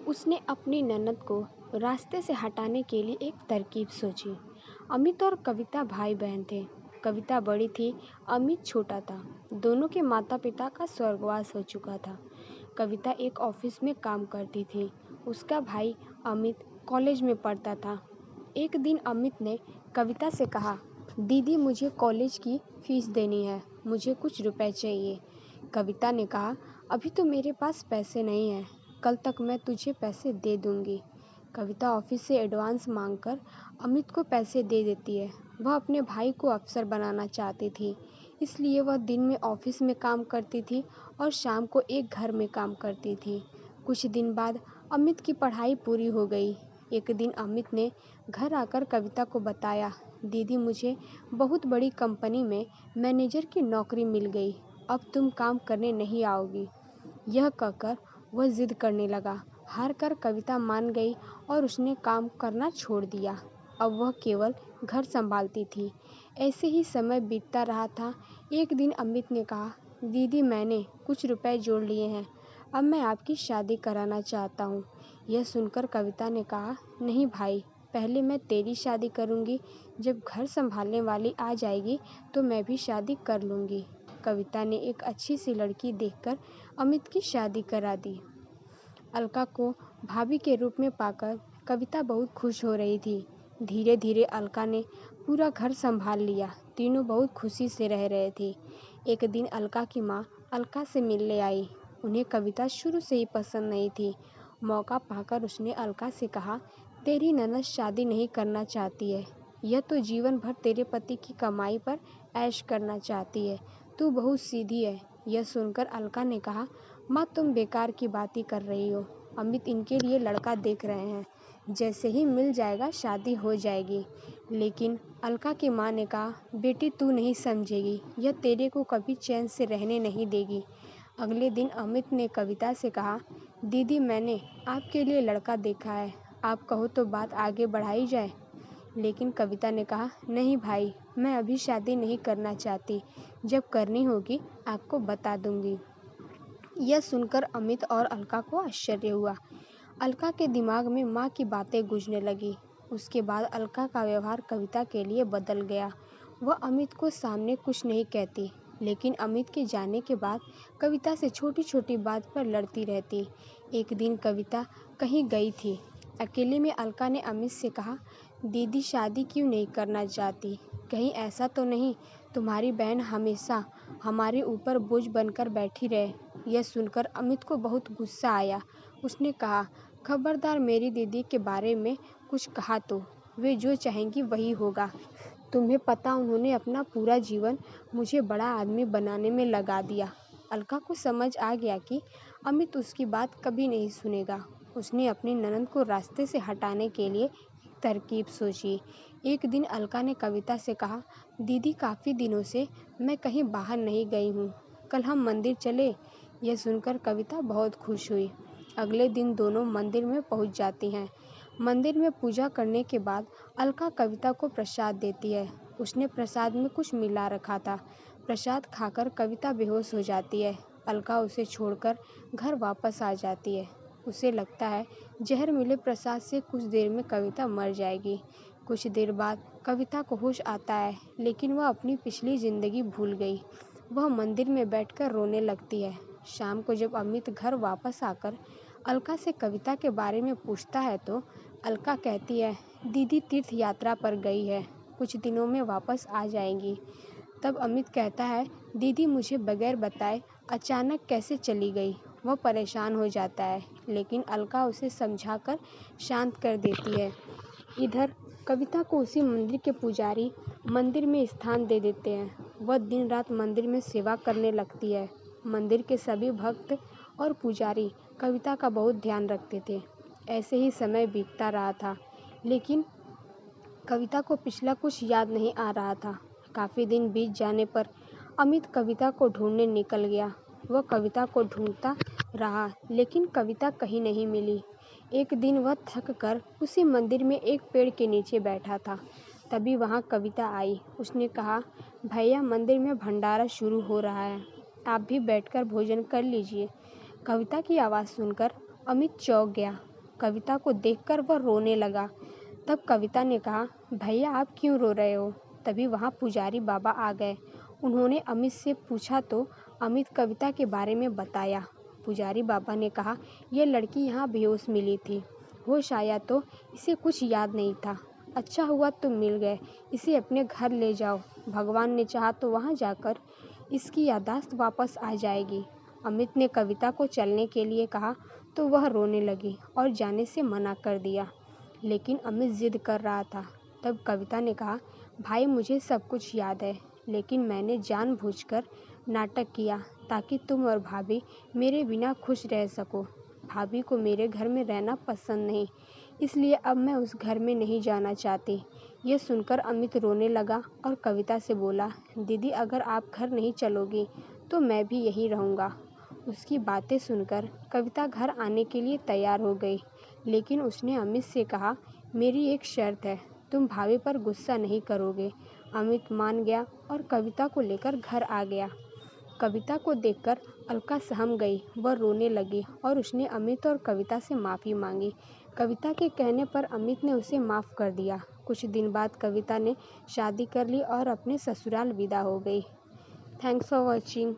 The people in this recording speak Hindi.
उसने अपनी ननद को रास्ते से हटाने के लिए एक तरकीब सोची। अमित और कविता भाई बहन थे। कविता बड़ी थी, अमित छोटा था। दोनों के माता पिता का स्वर्गवास हो चुका था। कविता एक ऑफिस में काम करती थी। उसका भाई अमित कॉलेज में पढ़ता था। एक दिन अमित ने कविता से कहा, दीदी मुझे कॉलेज की फीस देनी है, मुझे कुछ रुपए चाहिए। कविता ने कहा, अभी तो मेरे पास पैसे नहीं हैं, कल तक मैं तुझे पैसे दे दूंगी। कविता ऑफिस से एडवांस मांगकर अमित को पैसे दे देती है। वह अपने भाई को अफसर बनाना चाहती थी, इसलिए वह दिन में ऑफिस में काम करती थी और शाम को एक घर में काम करती थी। कुछ दिन बाद अमित की पढ़ाई पूरी हो गई। एक दिन अमित ने घर आकर कविता को बताया, दीदी मुझे बहुत बड़ी कंपनी में मैनेजर की नौकरी मिल गई, अब तुम काम करने नहीं आओगी। यह कहकर वह जिद करने लगा। हार कर कविता मान गई और उसने काम करना छोड़ दिया। अब वह केवल घर संभालती थी। ऐसे ही समय बीतता रहा था। एक दिन अमित ने कहा, दीदी मैंने कुछ रुपए जोड़ लिए हैं, अब मैं आपकी शादी कराना चाहता हूँ। यह सुनकर कविता ने कहा, नहीं भाई, पहले मैं तेरी शादी करूँगी, जब घर संभालने वाली आ जाएगी तो मैं भी शादी कर लूँगी। कविता ने एक अच्छी सी लड़की देखकर अमित की शादी करा दी। अलका को भाभी के रूप में पाकर कविता बहुत खुश हो रही थी। धीरे धीरे अलका ने पूरा घर संभाल लिया। तीनों बहुत खुशी से रह रहे थे। एक दिन अलका की माँ अलका से मिलने आई। उन्हें कविता शुरू से ही पसंद नहीं थी। मौका पाकर उसने अलका से कहा, तेरी ननद शादी नहीं करना चाहती है, यह तो जीवन भर तेरे पति की कमाई पर ऐश करना चाहती है, तू बहुत सीधी है। यह सुनकर अलका ने कहा, माँ तुम बेकार की बातें कर रही हो, अमित इनके लिए लड़का देख रहे हैं, जैसे ही मिल जाएगा शादी हो जाएगी। लेकिन अलका की माँ ने कहा, बेटी तू नहीं समझेगी, यह तेरे को कभी चैन से रहने नहीं देगी। अगले दिन अमित ने कविता से कहा, दीदी मैंने आपके लिए लड़का देखा है, आप कहो तो बात आगे बढ़ाई जाए। लेकिन कविता ने कहा, नहीं भाई, मैं अभी शादी नहीं करना चाहती, जब करनी होगी आपको बता दूंगी। यह सुनकर अमित और अलका को आश्चर्य हुआ। अलका के दिमाग में माँ की बातें गूंजने लगी। उसके बाद अलका का व्यवहार कविता के लिए बदल गया। वह अमित को सामने कुछ नहीं कहती, लेकिन अमित के जाने के बाद कविता से छोटी छोटी बात पर लड़ती रहती। एक दिन कविता कहीं गई थी। अकेले में अलका ने अमित से कहा, दीदी शादी क्यों नहीं करना चाहती, कहीं ऐसा तो नहीं तुम्हारी बहन हमेशा हमारे ऊपर बोझ बनकर बैठी रहे। यह सुनकर अमित को बहुत गुस्सा आया। उसने कहा, खबरदार मेरी दीदी के बारे में कुछ कहा तो वे जो चाहेंगी वही होगा। तुम्हें पता उन्होंने अपना पूरा जीवन मुझे बड़ा आदमी बनाने में लगा दिया। अलका को समझ आ गया कि अमित उसकी बात कभी नहीं सुनेगा। उसने अपनी ननद को रास्ते से हटाने के लिए एक तरकीब सोची। एक दिन अलका ने कविता से कहा, दीदी काफ़ी दिनों से मैं कहीं बाहर नहीं गई हूँ, कल हम मंदिर चले। यह सुनकर कविता बहुत खुश हुई। अगले दिन दोनों मंदिर में पहुँच जाती हैं। मंदिर में पूजा करने के बाद अलका कविता को प्रसाद देती है। उसने प्रसाद में कुछ मिला रखा था। प्रसाद खाकर कविता बेहोश हो जाती है। अलका उसे छोड़कर घर वापस आ जाती है। उसे लगता है जहर मिले प्रसाद से कुछ देर में कविता मर जाएगी। कुछ देर बाद कविता को होश आता है, लेकिन वह अपनी पिछली जिंदगी भूल गई। वह मंदिर में बैठकर रोने लगती है। शाम को जब अमित घर वापस आकर अलका से कविता के बारे में पूछता है तो अलका कहती है, दीदी तीर्थ यात्रा पर गई है, कुछ दिनों में वापस आ जाएंगी। तब अमित कहता है, दीदी मुझे बगैर बताए अचानक कैसे चली गई। वह परेशान हो जाता है, लेकिन अलका उसे समझाकर शांत कर देती है। इधर कविता को उसी मंदिर के पुजारी मंदिर में स्थान दे देते हैं। वह दिन रात मंदिर में सेवा करने लगती है। मंदिर के सभी भक्त और पुजारी कविता का बहुत ध्यान रखते थे। ऐसे ही समय बीतता रहा था, लेकिन कविता को पिछला कुछ याद नहीं आ रहा था। काफ़ी दिन बीत जाने पर अमित कविता को ढूंढने निकल गया। वह कविता को ढूंढता रहा, लेकिन कविता कहीं नहीं मिली। एक दिन वह थक कर उसी मंदिर में एक पेड़ के नीचे बैठा था। तभी वहाँ कविता आई। उसने कहा, भैया मंदिर में भंडारा शुरू हो रहा है, आप भी बैठकर भोजन कर लीजिए। कविता की आवाज़ सुनकर अमित चौंक गया। कविता को देखकर वह रोने लगा। तब कविता ने कहा, भैया आप क्यों रो रहे हो? तभी वहाँ पुजारी बाबा आ गए। उन्होंने अमित से पूछा तो अमित कविता के बारे में बताया। पुजारी बाबा ने कहा, यह लड़की यहाँ बेहोश मिली थी। होश आया तो इसे कुछ याद नहीं था। अच्छा हुआ तुम मिल गए। इसे अपने घर ले जाओ। भगवान ने चाहा तो वहाँ जाकर इसकी याददाश्त वापस आ जाएगी। अमित ने कविता को चलने के लिए कहा तो वह रोने लगी और जाने से मना कर दिया। लेकिन अमित जिद कर रहा था। तब कविता ने कहा, भाई मुझे सब कुछ याद है, लेकिन मैंने जानबूझकर नाटक किया ताकि तुम और भाभी मेरे बिना खुश रह सको। भाभी को मेरे घर में रहना पसंद नहीं, इसलिए अब मैं उस घर में नहीं जाना चाहती। यह सुनकर अमित रोने लगा और कविता से बोला, दीदी अगर आप घर नहीं चलोगी तो मैं भी यहीं रहूँगा। उसकी बातें सुनकर कविता घर आने के लिए तैयार हो गई, लेकिन उसने अमित से कहा, मेरी एक शर्त है, तुम भाभी पर गुस्सा नहीं करोगे। अमित मान गया और कविता को लेकर घर आ गया। कविता को देखकर अलका सहम गई। वह रोने लगी और उसने अमित और कविता से माफ़ी मांगी। कविता के कहने पर अमित ने उसे माफ़ कर दिया। कुछ दिन बाद कविता ने शादी कर ली और अपने ससुराल विदा हो गई। Thanks for watching.